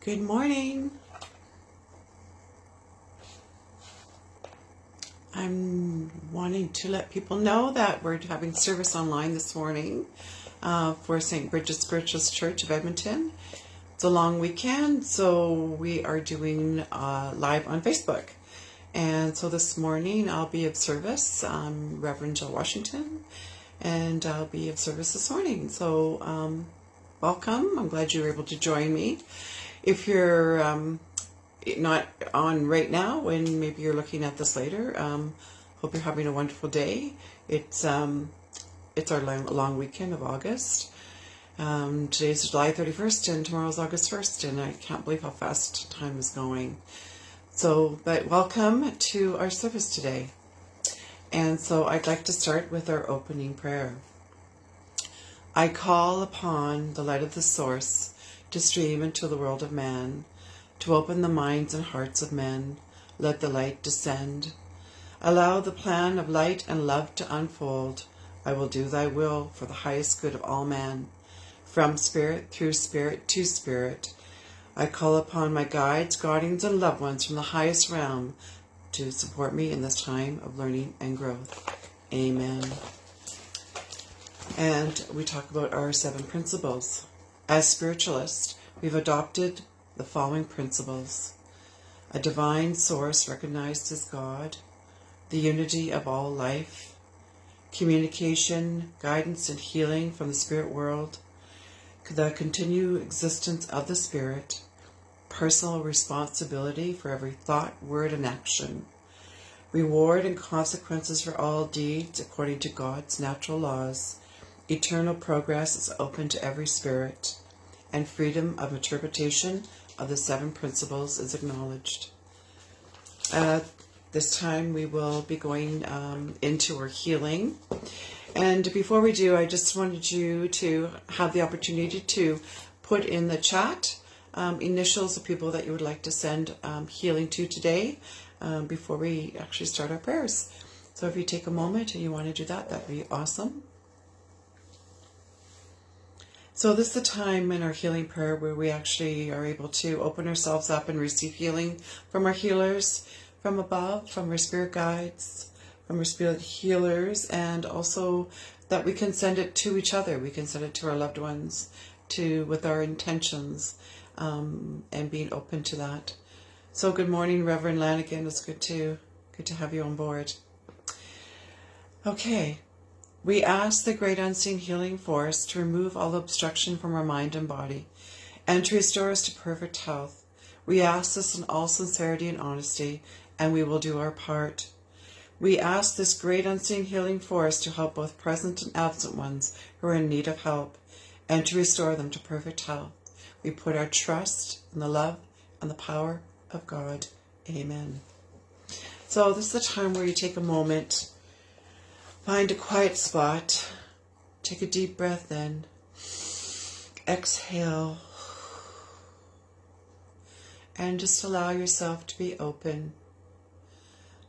Good morning. I'm wanting to let people know that we're having service online this morning for St. Bridget's Spiritualist Church of Edmonton. It's a long weekend, so we are doing live on Facebook. And so this morning I'll be of service. I'm Reverend Jill Washington, and I'll be of service this morning. So welcome. I'm glad you were able to join me. If you're not on right now, and maybe you're looking at this later, hope you're having a wonderful day. It's our long weekend of August. Today's July 31st and tomorrow's August 1st, and I can't believe how fast time is going. But welcome to our service today. And so I'd like to start with our opening prayer. I call upon the light of the source to stream into the world of man, to open the minds and hearts of men. Let the light descend. Allow the plan of light and love to unfold. I will do thy will for the highest good of all man. From spirit, through spirit, to spirit. I call upon my guides, guardians, and loved ones from the highest realm to support me in this time of learning and growth. Amen. And we talk about our 7 principles. As spiritualists, we've adopted the following principles: a divine source recognized as God, the unity of all life, communication, guidance, and healing from the spirit world, the continued existence of the spirit, personal responsibility for every thought, word, and action, reward and consequences for all deeds according to God's natural laws, eternal progress is open to every spirit, and freedom of interpretation of the 7 principles is acknowledged. This time we will be going into our healing. And before we do, I just wanted you to have the opportunity to put in the chat initials of people that you would like to send healing to today before we actually start our prayers. So if you take a moment and you want to do that, that'd be awesome. So this is the time in our healing prayer where we actually are able to open ourselves up and receive healing from our healers, from above, from our spirit guides, from our spirit healers, and also that we can send it to each other. We can send it to our loved ones, with our intentions, and being open to that. So good morning, Reverend Lanigan. It's good to have you on board. Okay. We ask the great unseen healing force to remove all obstruction from our mind and body and to restore us to perfect health. We ask this in all sincerity and honesty, and we will do our part. We ask this great unseen healing force to help both present and absent ones who are in need of help and to restore them to perfect health. We put our trust in the love and the power of God. Amen. So this is the time where you take a moment. Find a quiet spot. Take a deep breath in. Exhale. And just allow yourself to be open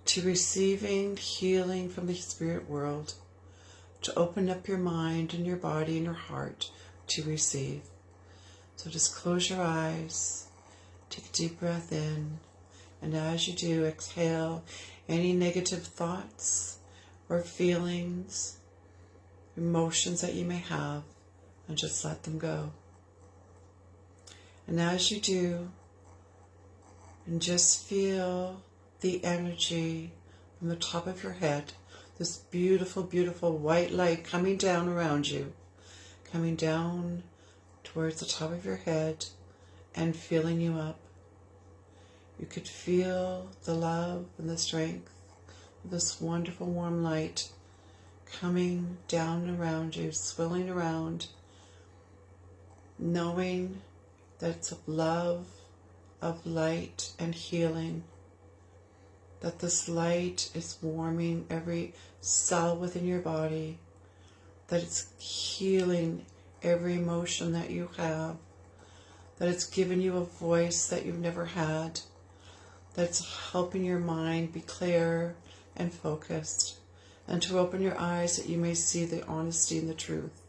to receiving healing from the spirit world, to open up your mind and your body and your heart to receive. So just close your eyes. Take a deep breath in. And as you do, exhale any negative thoughts or feelings, emotions that you may have, and just let them go. And as you do, and just feel the energy from the top of your head, this beautiful, beautiful white light coming down around you, coming down towards the top of your head and filling you up. You could feel the love and the strength this wonderful warm light coming down around you, swirling around, knowing that it's of love, of light and healing, that this light is warming every cell within your body, that it's healing every emotion that you have, that it's given you a voice that you've never had, that it's helping your mind be clear and focused, and to open your eyes that you may see the honesty and the truth,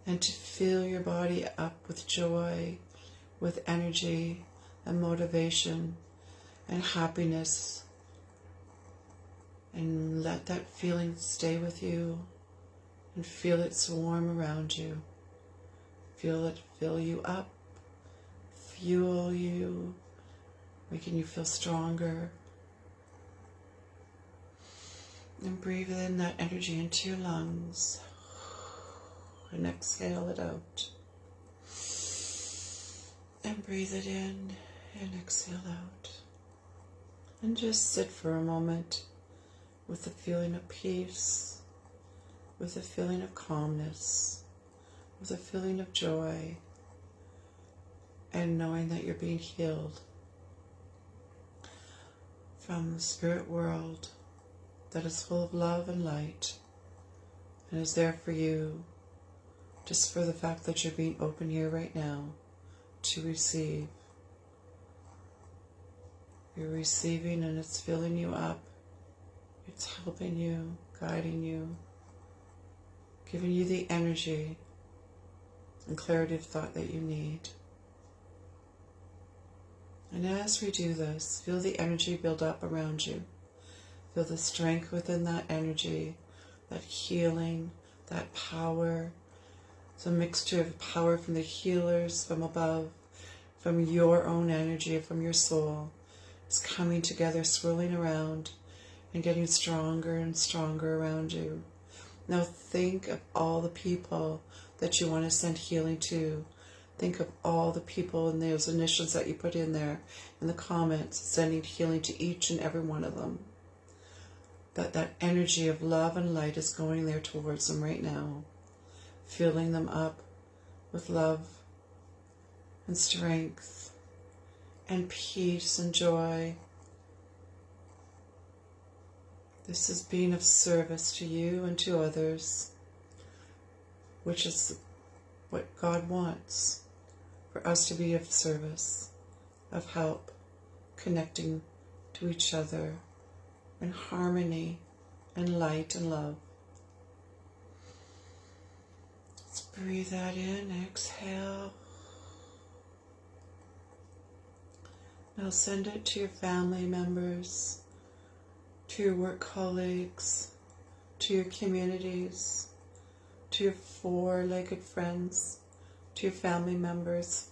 and to fill your body up with joy, with energy and motivation and happiness, and let that feeling stay with you and feel it swarm around you. Feel it fill you up, fuel you, making you feel stronger. And breathe in that energy into your lungs and exhale it out. And breathe it in and exhale out. And just sit for a moment with a feeling of peace, with a feeling of calmness, with a feeling of joy, and knowing that you're being healed from the spirit world that is full of love and light and is there for you just for the fact that you're being open here right now to receive. You're receiving and it's filling you up. It's helping you, guiding you, giving you the energy and clarity of thought that you need. And as we do this, feel the energy build up around you. Feel the strength within that energy, that healing, that power. It's a mixture of power from the healers from above, from your own energy, from your soul. It's coming together, swirling around, and getting stronger and stronger around you. Now think of all the people that you want to send healing to. Think of all the people and those initials that you put in there in the comments, sending healing to each and every one of them. That energy of love and light is going there towards them right now, filling them up with love and strength and peace and joy. This is being of service to you and to others, which is what God wants, for us to be of service, of help, connecting to each other in harmony and light and love. Let's breathe that in, exhale. Now send it to your family members, to your work colleagues, to your communities, to your four-legged friends, to your family members,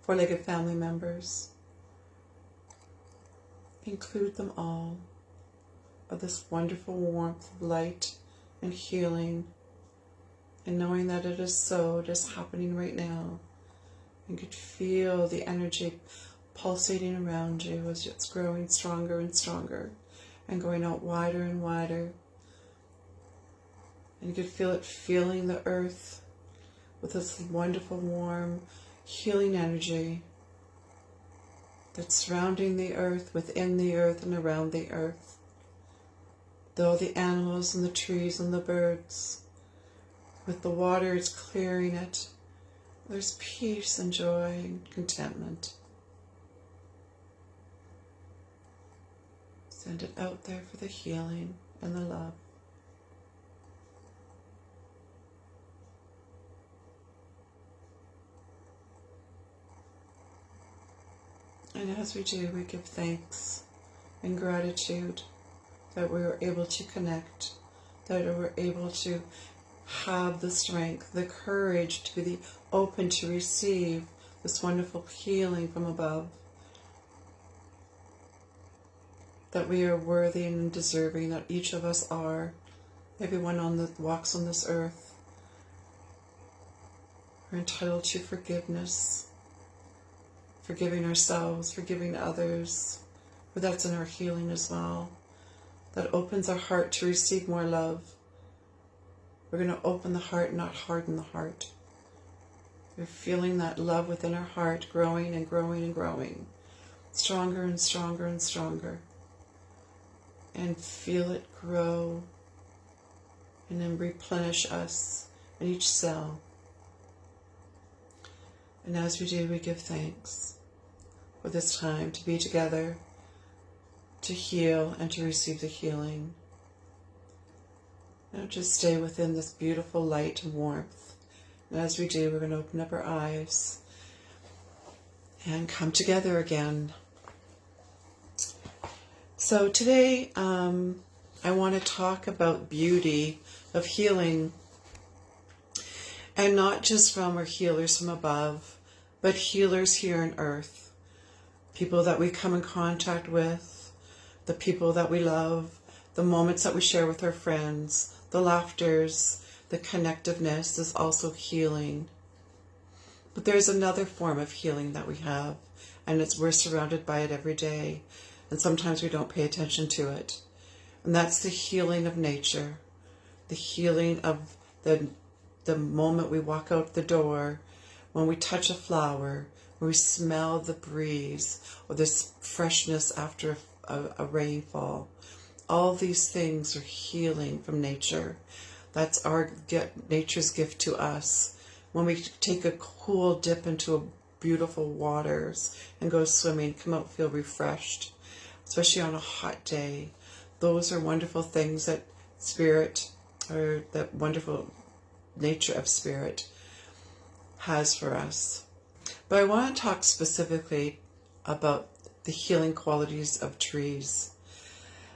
four-legged family members. Include them all of this wonderful warmth of light and healing, and knowing that it is so, it is happening right now. You could feel the energy pulsating around you as it's growing stronger and stronger and going out wider and wider. And you could feel it filling the earth with this wonderful, warm, healing energy that's surrounding the earth, within the earth, and around the earth. Though the animals and the trees and the birds, with the water, it's clearing it. There's peace and joy and contentment. Send it out there for the healing and the love. And as we do, we give thanks and gratitude that we were able to connect, that we were able to have the strength, the courage to be open to receive this wonderful healing from above, that we are worthy and deserving, that each of us are, everyone that walks on this earth, are entitled to forgiveness, forgiving ourselves, forgiving others, for that's in our healing as well. That opens our heart to receive more love. We're going to open the heart, not harden the heart. We're feeling that love within our heart growing and growing and growing, stronger and stronger and stronger. And feel it grow and then replenish us in each cell. And as we do, we give thanks for this time to be together, to heal and to receive the healing. Now just stay within this beautiful light and warmth. And as we do, we're going to open up our eyes and come together again. So today I want to talk about beauty of healing, and not just from our healers from above, but healers here on earth, people that we come in contact with, the people that we love, the moments that we share with our friends, the laughters, the connectiveness is also healing. But there's another form of healing that we have, and we're surrounded by it every day, and sometimes we don't pay attention to it. And that's the healing of nature, the healing of the moment we walk out the door, when we touch a flower, when we smell the breeze, or this freshness after a rainfall. All these things are healing from nature. That's nature's gift to us. When we take a cool dip into beautiful waters and go swimming, come out feel refreshed, especially on a hot day. Those are wonderful things that spirit, or that wonderful nature of spirit has for us. But I want to talk specifically about the healing qualities of trees.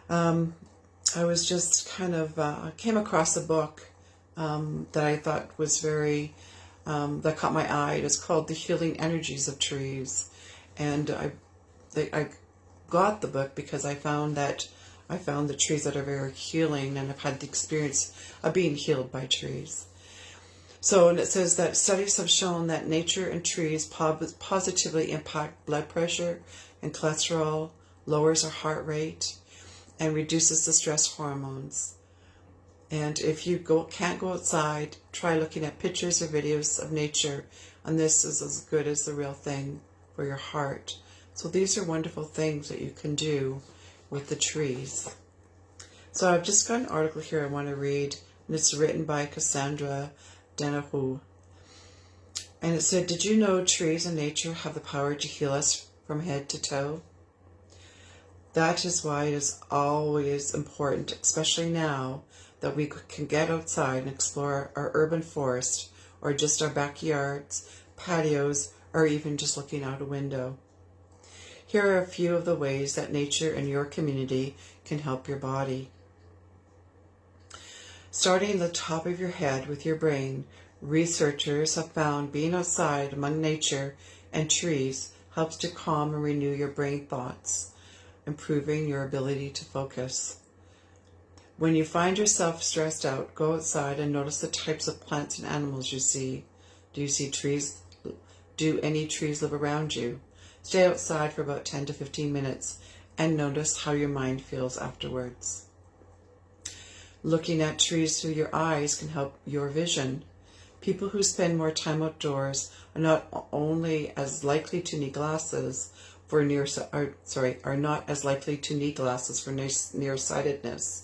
I was just kind of came across a book that I thought was very that caught my eye. It's called The Healing Energies of Trees, and I got the book because I found the trees that are very healing, and I've had the experience of being healed by trees. So, and it says that studies have shown that nature and trees positively impact blood pressure and cholesterol, lowers our heart rate, and reduces the stress hormones. And if you can't go outside, try looking at pictures or videos of nature, and this is as good as the real thing for your heart. So these are wonderful things that you can do with the trees. So I've just got an article here I want to read, and it's written by Cassandra Denahu. And it said, "Did you know trees and nature have the power to heal us from head to toe? That is why it is always important, especially now, that we can get outside and explore our urban forest, or just our backyards, patios, or even just looking out a window. Here are a few of the ways that nature in your community can help your body. Starting at the top of your head with your brain, researchers have found being outside among nature and trees helps to calm and renew your brain thoughts, improving your ability to focus. When you find yourself stressed out, go outside and notice the types of plants and animals you see. Do you see trees? Do any trees live around you? Stay outside for about 10 to 15 minutes and notice how your mind feels afterwards. Looking at trees through your eyes can help your vision. People who spend more time outdoors are not only as likely to need glasses for are not as likely to need glasses for nearsightedness.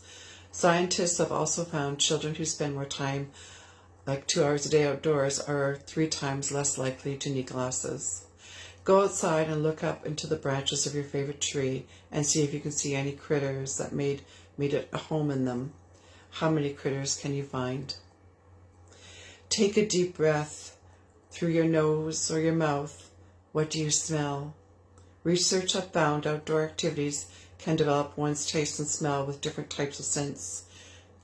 Scientists have also found children who spend more time, like 2 hours a day outdoors, are 3 times less likely to need glasses. Go outside and look up into the branches of your favorite tree and see if you can see any critters that made it a home in them. How many critters can you find? Take a deep breath through your nose or your mouth. What do you smell? Research has found outdoor activities can develop one's taste and smell with different types of scents.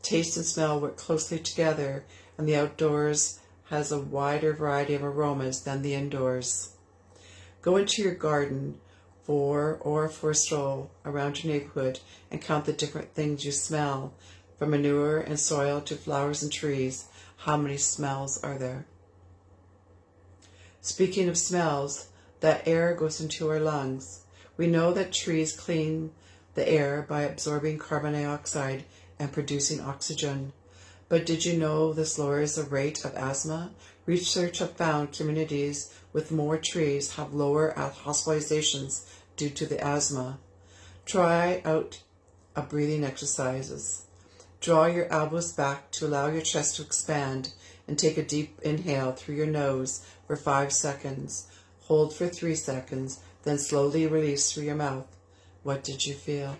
Taste and smell work closely together, and the outdoors has a wider variety of aromas than the indoors. Go into your garden for a stroll around your neighborhood and count the different things you smell. From manure and soil to flowers and trees, how many smells are there? Speaking of smells, that air goes into our lungs. We know that trees clean the air by absorbing carbon dioxide and producing oxygen. But did you know this lowers the rate of asthma? Research have found communities with more trees have lower hospitalizations due to the asthma. Try out a breathing exercises. Draw your elbows back to allow your chest to expand and take a deep inhale through your nose for 5 seconds. Hold for 3 seconds, then slowly release through your mouth. What did you feel?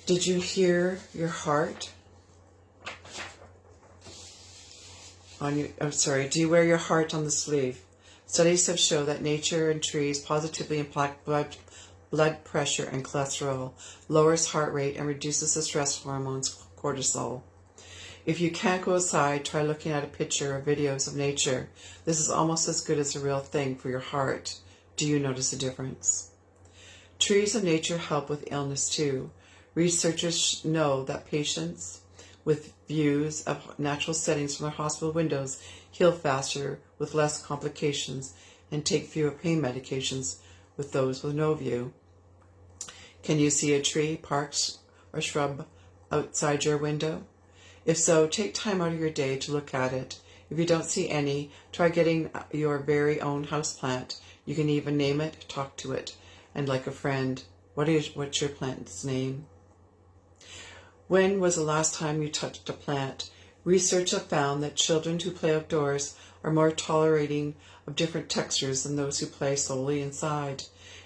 Did you hear your heart? do you wear your heart on the sleeve? Studies have shown that nature and trees positively impact blood pressure and cholesterol, lowers heart rate, and reduces the stress hormones cortisol. If you can't go outside, try looking at a picture or videos of nature. This is almost as good as a real thing for your heart. Do you notice a difference? Trees of nature help with illness too. Researchers know that patients with views of natural settings from their hospital windows heal faster with less complications and take fewer pain medications with those with no view. Can you see a tree, park, or shrub outside your window? If so, take time out of your day to look at it. If you don't see any, try getting your very own houseplant. You can even name it, talk to it, and like a friend. What's your plant's name? When was the last time you touched a plant? Research have found that children who play outdoors are more tolerating of different textures than those who play solely inside.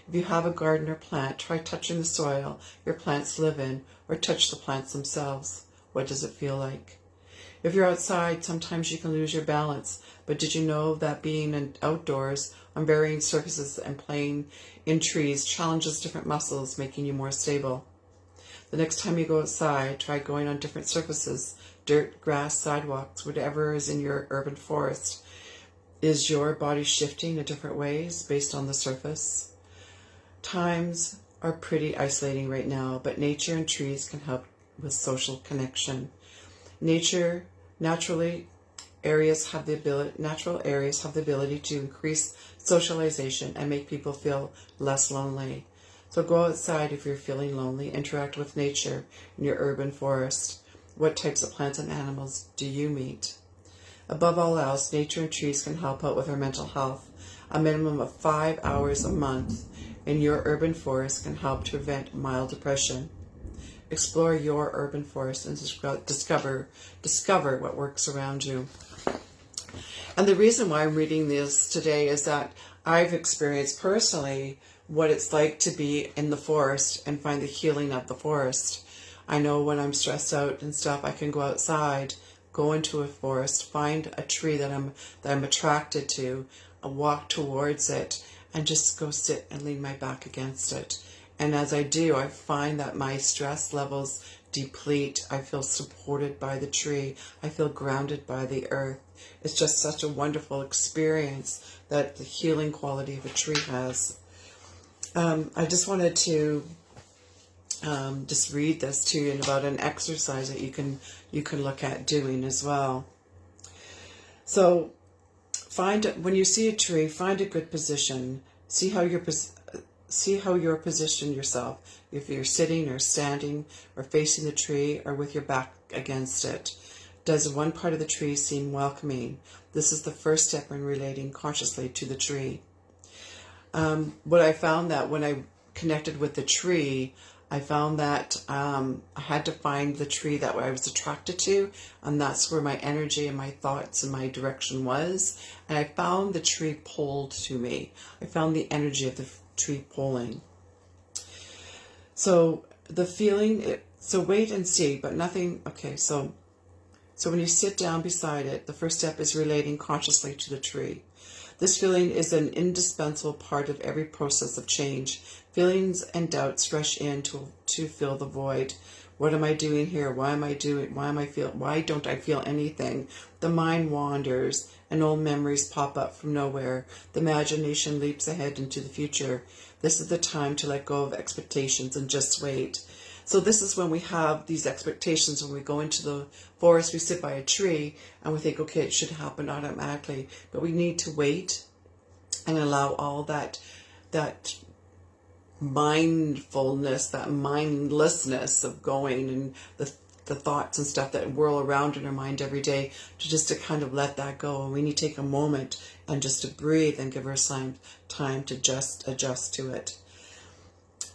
If you have a garden or plant, try touching the soil your plants live in, or touch the plants themselves. What does it feel like? If you're outside, sometimes you can lose your balance, but did you know that being outdoors on varying surfaces and playing in trees challenges different muscles, making you more stable? The next time you go outside, try going on different surfaces, dirt, grass, sidewalks, whatever is in your urban forest. Is your body shifting in different ways based on the surface? Times are pretty isolating right now, but nature and trees can help with social connection. Natural areas have the ability to increase socialization and make people feel less lonely. So go outside if you're feeling lonely. Interact with nature in your urban forest. What types of plants and animals do you meet? Above all else, nature and trees can help out with our mental health. A minimum of 5 hours a month in your urban forest can help to prevent mild depression. Explore your urban forest and discover what works around you. And the reason why I'm reading this today is that I've experienced personally what it's like to be in the forest and find the healing of the forest. I know when I'm stressed out and stuff, I can go outside, go into a forest, find a tree that I'm attracted to, and walk towards it, and just go sit and lean my back against it. And as I do, I find that my stress levels deplete. I feel supported by the tree. I feel grounded by the earth. It's just such a wonderful experience that the healing quality of a tree has. I just wanted to just read this to you about an exercise that you can look at doing as well. So when you see a tree, find a good position. See how you're positioned yourself. If you're sitting or standing or facing the tree or with your back against it. Does one part of the tree seem welcoming? This is the first step in relating consciously to the tree. What I found that when I connected with the tree, I found that I had to find the tree that I was attracted to, and that's where my energy and my thoughts and my direction was. And I found the tree pulled to me. I found the energy of the tree pulling. So the feeling, so wait and see, but nothing. Okay, so when you sit down beside it, the first step is relating consciously to the tree. This feeling is an indispensable part of every process of change. Feelings and doubts rush in to fill the void. What am I doing here? Why don't I feel anything? The mind wanders and old memories pop up from nowhere. The imagination leaps ahead into the future. This is the time to let go of expectations and just wait. So this is when we have these expectations. When we go into the forest, we sit by a tree and we think, okay, it should happen automatically. But we need to wait and allow all that mindfulness, that mindlessness of going and the thoughts and stuff that whirl around in our mind every day to kind of let that go. And we need to take a moment and just to breathe and give ourselves time to just adjust to it.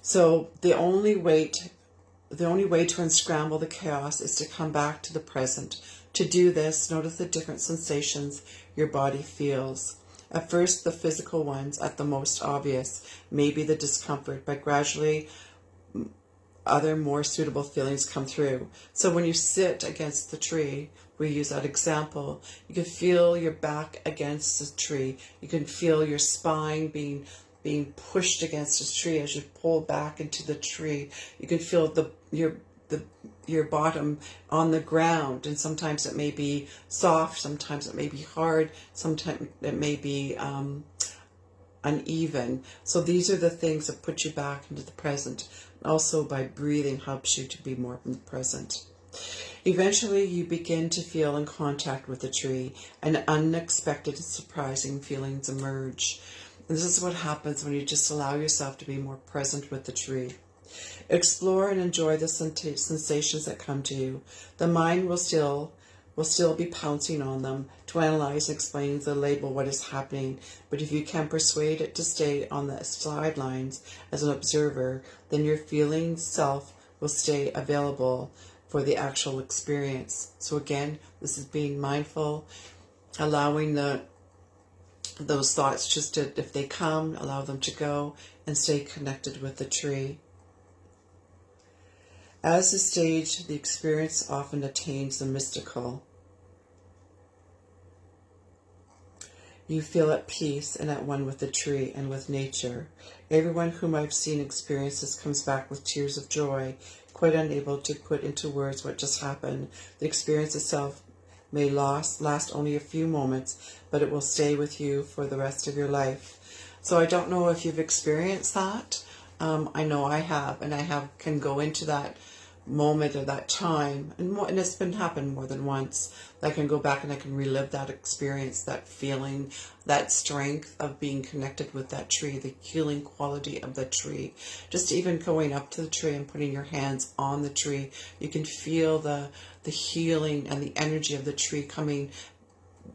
So the only way to unscramble the chaos is to come back to the present. To do this, notice the different sensations your body feels. At first, the physical ones, at the most obvious, may be the discomfort, but gradually other more suitable feelings come through. So when you sit against the tree, we use that example, you can feel your back against the tree. You can feel your spine being pushed against the tree as you pull back into the tree. You can feel your bottom on the ground, and sometimes it may be soft, sometimes it may be hard, sometimes it may be uneven. So these are the things that put you back into the present. Also, by breathing helps you to be more in the present. Eventually, you begin to feel in contact with the tree, and unexpected and surprising feelings emerge. And this is what happens when you just allow yourself to be more present with the tree. Explore and enjoy the sensations that come to you. The mind will still be pouncing on them to analyze and explain the label what is happening. But if you can persuade it to stay on the sidelines as an observer, then your feeling self will stay available for the actual experience. So again, this is being mindful, allowing those thoughts just to, if they come, allow them to go and stay connected with the tree. As the stage, the experience often attains the mystical. You feel at peace and at one with the tree and with nature. Everyone whom I've seen experience this comes back with tears of joy, quite unable to put into words what just happened. The experience itself may last only a few moments, but it will stay with you for the rest of your life. So I don't know if you've experienced that. I know I have, and can go into that moment or that time, and it's been happened more than once. I can go back and I can relive that experience, that feeling, that strength of being connected with that tree, the healing quality of the tree. Just even going up to the tree and putting your hands on the tree, you can feel the healing and the energy of the tree coming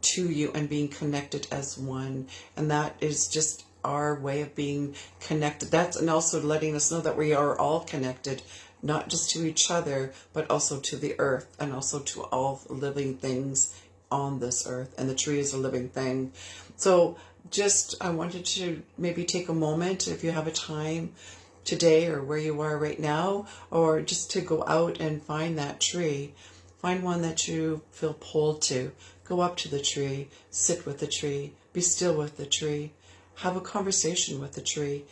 to you and being connected as one. And that is just our way of being connected. And also letting us know that we are all connected, not just to each other, but also to the earth and also to all living things on this earth. And the tree is a living thing. So I wanted to maybe take a moment, if you have a time today or where you are right now, or just to go out and find that tree. Find one that you feel pulled to. Go up to the tree, sit with the tree, be still with the tree, have a conversation with the tree.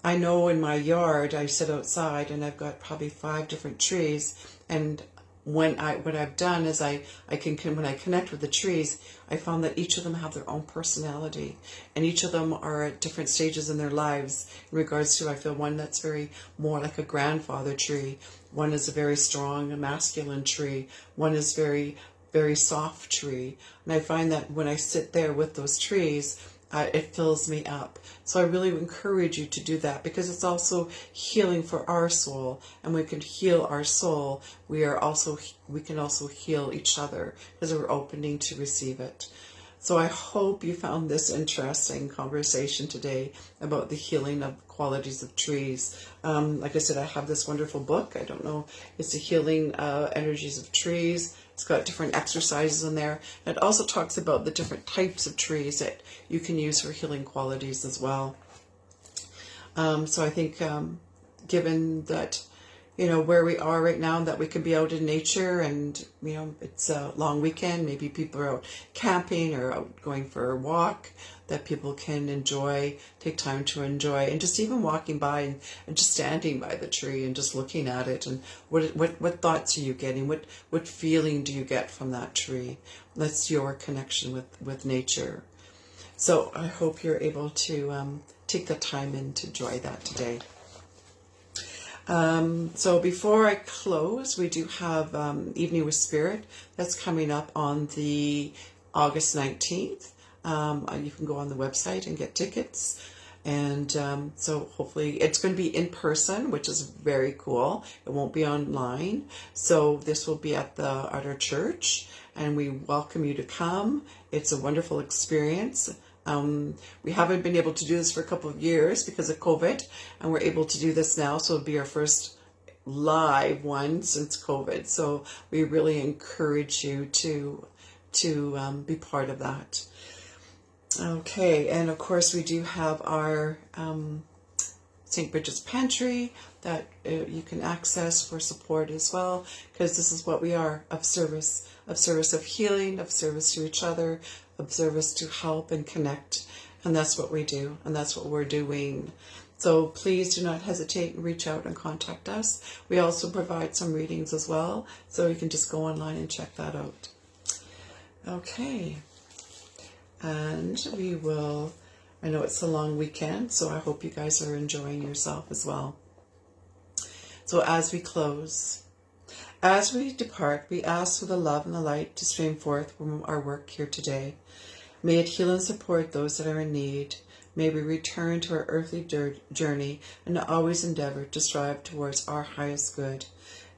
I know in my yard, I sit outside and I've got probably 5 different trees, and what I've done is when I connect with the trees, I found that each of them have their own personality, and each of them are at different stages in their lives. In regards to, I feel one that's very more like a grandfather tree, one is a very strong, masculine tree, one is very, very soft tree, and I find that when I sit there with those trees, it fills me up. So I really encourage you to do that, because it's also healing for our soul, and we can heal our soul. We can also heal each other because we're opening to receive it. So I hope you found this interesting conversation today about the healing of qualities of trees. Like I said, I have this wonderful book. I don't know, it's the Healing Energies of Trees. It's got different exercises in there. And it also talks about the different types of trees that you can use for healing qualities as well. So I think given that, where we are right now, that we can be out in nature, and, it's a long weekend, maybe people are out camping or out going for a walk, that people can take time to enjoy, and just even walking by and just standing by the tree and just looking at it, and what thoughts are you getting? What feeling do you get from that tree? That's your connection with nature. So I hope you're able to take the time and to enjoy that today. So before I close, we do have Evening with Spirit that's coming up on the August 19th. You can go on the website and get tickets. And so hopefully it's going to be in person, which is very cool. It won't be online. So this will be at our church, and we welcome you to come. It's a wonderful experience. We haven't been able to do this for a couple of years because of COVID, and we're able to do this now. So it'll be our first live one since COVID. So we really encourage you to be part of that. Okay, and of course we do have our St. Bridget's Pantry that you can access for support as well, because this is what we are, of service of healing, of service to each other, of service to help and connect. And that's what we do, and that's what we're doing. So please do not hesitate and reach out and contact us. We also provide some readings as well, so you can just go online and check that out. Okay. And we will, I know it's a long weekend, so I hope you guys are enjoying yourself as well. So as we close, as we depart, we ask for the love and the light to stream forth from our work here today. May it heal and support those that are in need. May we return to our earthly journey and always endeavor to strive towards our highest good.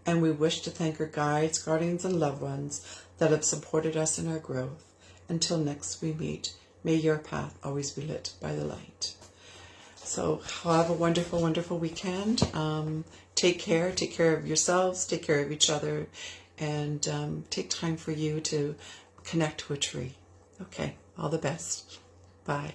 And we wish to thank our guides, guardians, and loved ones that have supported us in our growth. Until next we meet, may your path always be lit by the light. So have a wonderful, wonderful weekend. Take care of yourselves, take care of each other, and take time for you to connect to a tree. Okay, all the best. Bye.